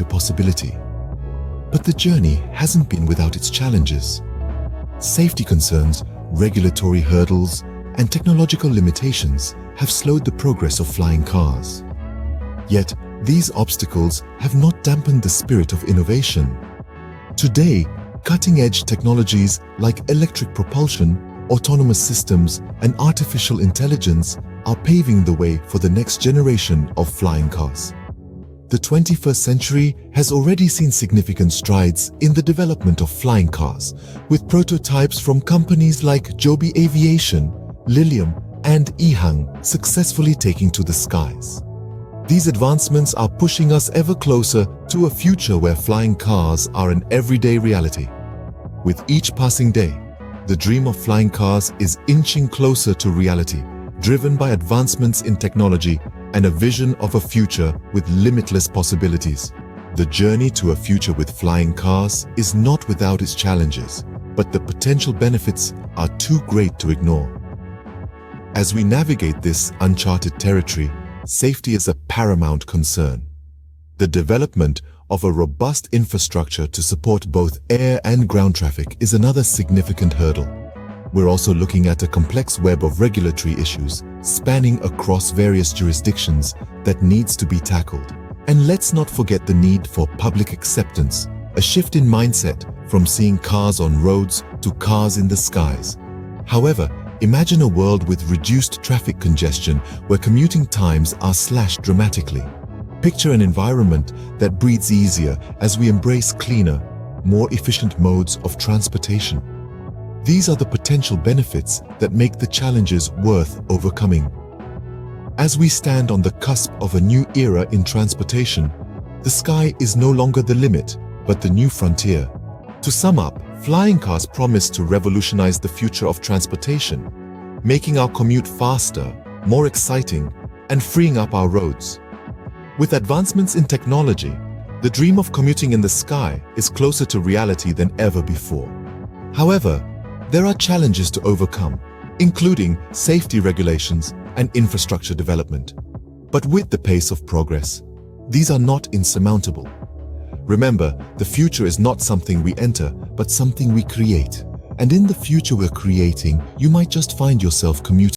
possibility. But the journey hasn't been without its challenges. Safety concerns, regulatory hurdles, and technological limitations have slowed the progress of flying cars. Yet, these obstacles have not dampened the spirit of innovation. Today, cutting-edge technologies like electric propulsion, autonomous systems, and artificial intelligence are paving the way for the next generation of flying cars. The 21st century has already seen significant strides in the development of flying cars, with prototypes from companies like Joby Aviation, Lilium, and EHang successfully taking to the skies. These advancements are pushing us ever closer to a future where flying cars are an everyday reality. With each passing day, the dream of flying cars is inching closer to reality, driven by advancements in technology and a vision of a future with limitless possibilities. The journey to a future with flying cars is not without its challenges, but the potential benefits are too great to ignore. As we navigate this uncharted territory, safety is a paramount concern. The development of a robust infrastructure to support both air and ground traffic is another significant hurdle. We're also looking at a complex web of regulatory issues spanning across various jurisdictions that needs to be tackled. And let's not forget the need for public acceptance, a shift in mindset from seeing cars on roads to cars in the skies. However, imagine a world with reduced traffic congestion where commuting times are slashed dramatically. Picture an environment that breathes easier as we embrace cleaner, more efficient modes of transportation. These are the potential benefits that make the challenges worth overcoming. As we stand on the cusp of a new era in transportation, the sky is no longer the limit, but the new frontier. To sum up, flying cars promise to revolutionize the future of transportation, making our commute faster, more exciting, and freeing up our roads. With advancements in technology, the dream of commuting in the sky is closer to reality than ever before. However, there are challenges to overcome, including safety regulations and infrastructure development. But with the pace of progress, these are not insurmountable. Remember, the future is not something we enter, but something we create. And in the future we're creating, you might just find yourself commuting